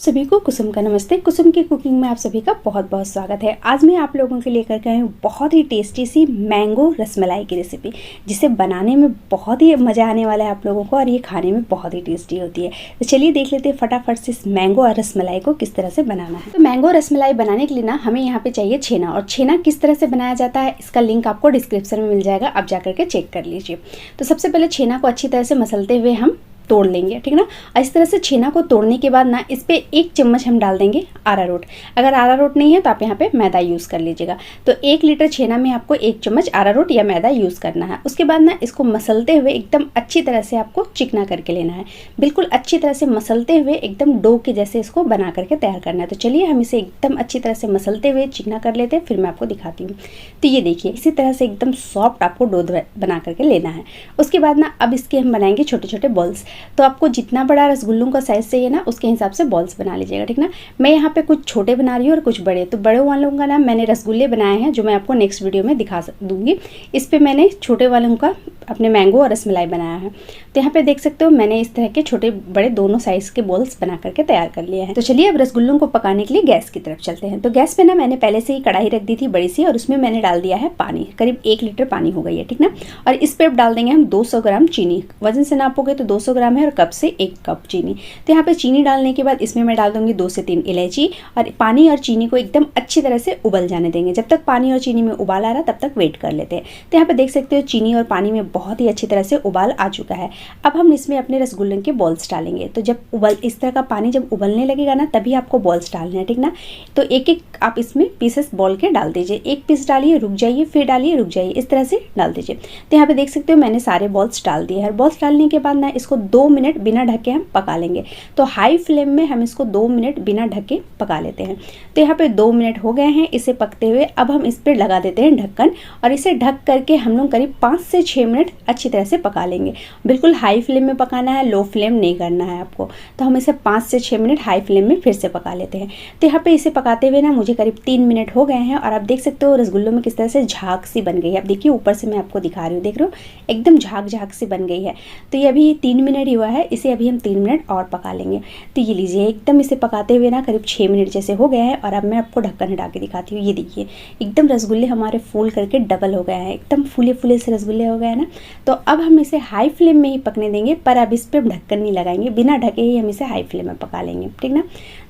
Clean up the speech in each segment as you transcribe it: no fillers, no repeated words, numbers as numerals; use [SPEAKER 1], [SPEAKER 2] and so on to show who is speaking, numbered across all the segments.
[SPEAKER 1] सभी को कुसुम का नमस्ते। कुसुम की कुकिंग में आप सभी का बहुत बहुत स्वागत है। आज मैं आप लोगों के लिए लेकर के आई हूँ बहुत ही टेस्टी सी मैंगो रसमलाई की रेसिपी, जिसे बनाने में बहुत ही मज़ा आने वाला है आप लोगों को और ये खाने में बहुत ही टेस्टी होती है। तो चलिए देख लेते हैं फटाफट से इस मैंगो और रसमलाई को किस तरह से बनाना है। तो मैंगो रसमलाई बनाने के लिए ना हमें यहाँ पे चाहिए छेना, और छेना किस तरह से बनाया जाता है इसका लिंक आपको डिस्क्रिप्शन में मिल जाएगा, आप जाकर के चेक कर लीजिए। तो सबसे पहले छेना को अच्छी तरह से मसलते हुए हम तोड़ लेंगे, ठीक ना। और इस तरह से छेना को तोड़ने के बाद ना इस पे 1 चम्मच हम डाल देंगे अरारोट। अगर अरारोट नहीं है तो आप यहाँ पे मैदा यूज़ कर लीजिएगा। तो 1 लीटर छेना में आपको 1 चम्मच अरारोट या मैदा यूज़ करना है। उसके बाद ना इसको मसलते हुए एकदम अच्छी तरह से आपको चिकना करके लेना है, बिल्कुल अच्छी तरह से मसलते हुए एकदम डो के जैसे इसको बना करके तैयार करना है। तो चलिए हम इसे एकदम अच्छी तरह से मसलते हुए चिकना कर लेते हैं, फिर मैं आपको दिखाती हूँ। तो ये देखिए इसी तरह से एकदम सॉफ्ट आपको डो बना करके लेना है। उसके बाद ना अब इसके हम बनाएंगे छोटे छोटे बॉल्स। तो आपको जितना बड़ा रसगुल्लों का साइज़ चाहिए ना उसके हिसाब से बॉल्स बना लीजिएगा, ठीक ना। मैं यहाँ पे कुछ छोटे बना रही हूँ और कुछ बड़े। तो बड़े वालों का ना मैंने रसगुल्ले बनाए हैं जो मैं आपको नेक्स्ट वीडियो में दिखा दूँगी। इस पे मैंने छोटे वालों का अपने मैंगो और रसमलाई बनाया है। तो यहाँ पे देख सकते हो मैंने इस तरह के छोटे बड़े दोनों साइज़ के बॉल्स बना करके तैयार कर लिए हैं। तो चलिए अब रसगुल्लों को पकाने के लिए गैस की तरफ चलते हैं। तो गैस पे ना मैंने पहले से ही कढ़ाई रख दी थी बड़ी सी, और उसमें मैंने डाल दिया है पानी, करीब 1 लीटर पानी हो गई है, ठीक ना। और इस पे अब डाल देंगे हम 200 ग्राम चीनी। वजन से नापोगे तो 200 ग्राम है और कप से 1 कप चीनी। तो यहाँ पे चीनी डालने के बाद इसमें मैं डाल दूंगी 2 से 3 इलायची, और पानी और चीनी को एकदम अच्छी तरह से उबल जाने देंगे। जब तक पानी और चीनी में उबाल आ रहा तब तक वेट कर लेते हैं। तो यहाँ पे देख सकते हो चीनी और पानी में बहुत ही अच्छी तरह से उबाल आ चुका है। अब हम इसमें अपने रसगुल्ले के बॉल्स डालेंगे। तो जब इस तरह का पानी जब उबलने लगेगा ना तभी आपको बॉल्स डालने हैं, ठीक ना। तो एक एक आप इसमें पीसेस बॉल के डाल दीजिए। 1 पीस डालिए, रुक जाइए, फिर डालिए, रुक जाइए, इस तरह से डाल दीजिए। तो यहाँ पे देख सकते हो मैंने सारे बॉल्स डाल दिए हैं। बॉल्स डालने के बाद ना इसको 2 मिनट बिना ढके हम पका लेंगे। तो हाई फ्लेम में हम इसको 2 मिनट बिना ढके पका लेते हैं। तो यहाँ पे 2 मिनट हो गए हैं इसे पकते हुए। अब हम इस पर लगा देते हैं ढक्कन, और इसे ढक करके हम लोग करीब 5 से 6 मिनट अच्छी तरह से पका लेंगे। बिल्कुल हाई फ्लेम में पकाना है, लो फ्लेम नहीं करना है आपको। तो हम इसे 5 से 6 मिनट हाई फ्लेम में फिर से पका लेते हैं। तो यहाँ पे इसे पकाते हुए ना मुझे करीब 3 मिनट हो गए हैं, और आप देख सकते हो रसगुल्लों में किस तरह से झाग सी बन गई है। अब देखिए ऊपर से मैं आपको दिखा रही हूँ, देख रहे हो एकदम झाग झाग सी बन गई है। तो ये अभी 3 मिनट ही हुआ है, इसे अभी हम 3 मिनट और पका लेंगे। तो ये लीजिए एकदम इसे पकाते हुए ना करीब 6 मिनट जैसे हो गए हैं, और अब मैं आपको ढक्कन हटा के दिखाती हूँ। ये देखिए एकदम रसगुल्ले हमारे फूल करके डबल हो गए हैं, एकदम फूले फूले से रसगुल्ले हो गए हैं ना। तो अब हम इसे हाई फ्लेम में ही पकने देंगे, पर अब इस पर ढक्कन नहीं लगाएंगे, बिना ढके ही हम इसे हाई फ्लेम में पका लेंगे, ठीक ना।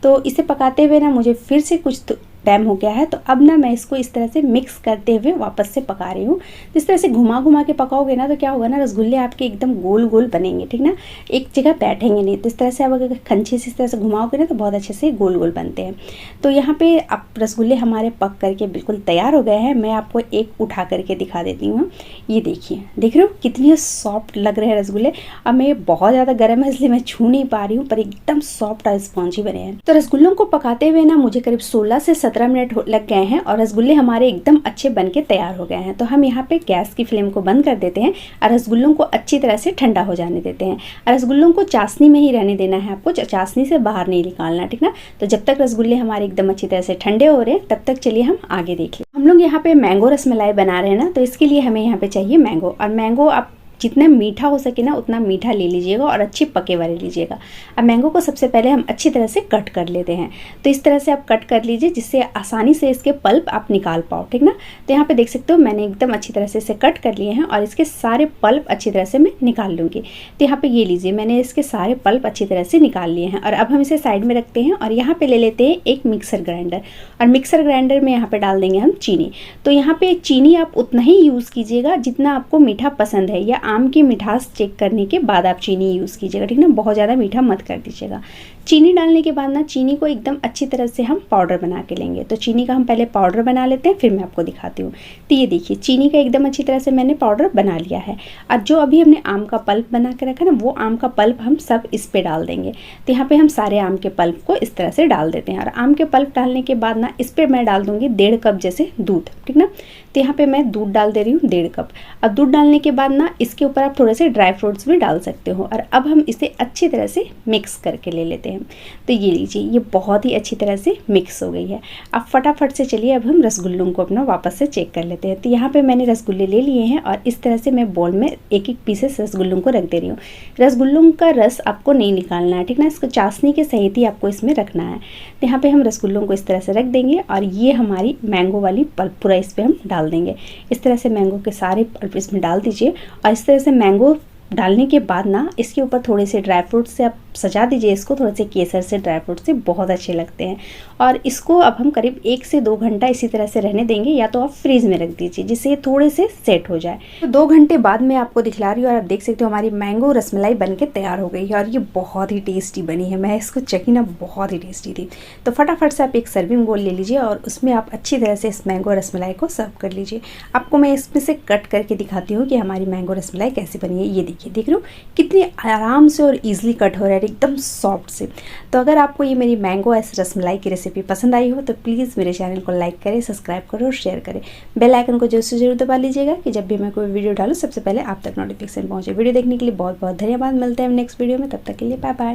[SPEAKER 1] तो इसे पकाते हुए ना मुझे फिर से कुछ टाइम हो गया है। तो अब ना मैं इसको इस तरह से मिक्स करते हुए वापस से पका रही हूँ। इस तरह से घुमा घुमा के पकाओगे ना तो क्या होगा ना, रसगुल्ले आपके एकदम गोल गोल बनेंगे, ठीक ना, एक जगह बैठेंगे नहीं। तो इस तरह से आप अगर खंची से इस तरह से घुमाओगे ना तो बहुत अच्छे से गोल गोल बनते हैं। तो यहाँ पे अब रसगुल्ले हमारे पक करके बिल्कुल तैयार हो गए हैं। मैं आपको एक उठा करके दिखा देती हूँ। ये देखिए, देख रहे हो कितने सॉफ्ट लग रहे हैं रसगुल्ले। अब मैं बहुत ज़्यादा गर्म है इसलिए मैं छू नहीं पा रही हूँ, पर एकदम सॉफ्ट और स्पॉन्जी बने हैं। तो रसगुल्लों को पकाते हुए ना मुझे करीब 16 से 17 मिनट लग गए हैं, और रसगुल्ले हमारे एकदम अच्छे बनके तैयार हो गए हैं। तो हम यहाँ पे गैस की फ्लेम को बंद कर देते हैं और रसगुल्लों को अच्छी तरह से ठंडा हो जाने देते हैं। और रसगुल्लों को चाशनी में ही रहने देना है आपको, चाशनी से बाहर नहीं निकालना, ठीक ना। तो जब तक रसगुल्ले हमारे एकदम अच्छी तरह से ठंडे हो रहे हैं तब तक चलिए हम आगे देख लें। हम लोग यहाँ पे मैंगो रसमलाई बना रहे हैं ना, तो इसके लिए हमें यहाँ पे चाहिए मैंगो। और मैंगो आप जितना मीठा हो सके ना उतना मीठा ले लीजिएगा और अच्छे पके वाले लीजिएगा। अब मैंगो को सबसे पहले हम अच्छी तरह से कट कर लेते हैं। तो इस तरह से आप कट कर लीजिए जिससे आसानी से इसके पल्प आप निकाल पाओ, ठीक ना। तो यहाँ पे देख सकते हो मैंने एकदम अच्छी तरह से इसे कट कर लिए हैं, और इसके सारे पल्प अच्छी तरह से मैं निकाल लूँगी। तो यहाँ पे ये लीजिए मैंने इसके सारे पल्प अच्छी तरह से निकाल लिए हैं, और अब हम इसे साइड में रखते हैं। और यहाँ पे ले लेते हैं एक मिक्सर ग्राइंडर, और मिक्सर ग्राइंडर में यहाँ पे डाल देंगे हम चीनी। तो यहाँ पे चीनी आप उतना ही यूज़ कीजिएगा जितना आपको मीठा पसंद है, या आम की मिठास चेक करने के बाद आप चीनी यूज़ कीजिएगा, ठीक ना। बहुत ज़्यादा मीठा मत कर दीजिएगा। चीनी डालने के बाद ना चीनी को एकदम अच्छी तरह से हम पाउडर बना के लेंगे। तो चीनी का हम पहले पाउडर बना लेते हैं, फिर मैं आपको दिखाती हूँ। तो ये देखिए चीनी का एकदम अच्छी तरह से मैंने पाउडर बना लिया है। और जो अभी हमने आम का पल्प बना के रखा ना, वो आम का पल्प हम सब इस पे डाल देंगे। तो यहाँ पे हम सारे आम के पल्प को इस तरह से डाल देते हैं। और आम के पल्प डालने के बाद ना इस पर मैं डाल दूँगी 1.5 कप जैसे दूध, ठीक ना। तो यहाँ पे मैं दूध डाल दे रही हूँ 1.5 कप। अब दूध डालने के बाद ना इसके ऊपर आप थोड़े से ड्राई फ्रूट्स भी डाल सकते हो। और अब हम इसे अच्छी तरह से मिक्स करके ले लेते हैं। तो ये लीजिए, ये बहुत ही अच्छी तरह से मिक्स हो गई है। अब फटाफट से चलिए अब हम रसगुल्लों को अपना वापस से चेक कर लेते हैं। तो यहाँ पे मैंने रसगुल्ले ले लिए हैं और इस तरह से मैं बॉल में एक एक पीसेस रसगुल्लों को रख दे रही हूँ। रसगुल्लों का रस आपको नहीं निकालना है, ठीक ना, इसको चाशनी के सहित ही आपको इसमें रखना है। तो यहाँ पे हम रसगुल्लों को इस तरह से रख देंगे और ये हमारी मैंगो वाली पल्प पूरा इस पर हम डाल देंगे। इस तरह से मैंगो के सारे पल्प इसमें डाल दीजिए और इस तरह से मैंगो डालने के बाद ना इसके ऊपर थोड़े से ड्राई फ्रूट से आप सजा दीजिए इसको, थोड़े से केसर से, ड्राई फ्रूट से, बहुत अच्छे लगते हैं। और इसको अब हम करीब 1 से 2 घंटा इसी तरह से रहने देंगे, या तो आप फ्रीज में रख दीजिए जिससे ये थोड़े से सेट हो जाए। तो 2 घंटे बाद मैं आपको दिखला रही हूँ और आप देख सकते हो हमारी मैंगो रसमलाई बनके तैयार हो गई है और ये बहुत ही टेस्टी बनी है। मैं इसको चखी ना, बहुत ही टेस्टी थी। तो फटाफट से आप एक सर्विंग बोल ले लीजिए और उसमें आप अच्छी तरह से इस मैंगो रसमलाई को सर्व कर लीजिए। आपको मैं इसमें से कट करके दिखाती हूँ कि हमारी मैंगो रसमलाई कैसी बनी है। ये देखिए, देख रहे हो कितनी आराम से और ईजिली कट हो रहा है, एकदम सॉफ्ट से। तो अगर आपको ये मेरी मैंगो रसमलाई की रेसिपी पसंद आई हो तो प्लीज़ मेरे चैनल को लाइक करें, सब्सक्राइब करें और शेयर करें। बेल आइकन को जरूर से जरूर दबा लीजिएगा कि जब भी मैं कोई वीडियो डालूँ सबसे पहले आप तक नोटिफिकेशन पहुंचे। वीडियो देखने के लिए बहुत बहुत धन्यवाद। मिलते हैं नेक्स्ट वीडियो में, तब तक के लिए बाय बाय।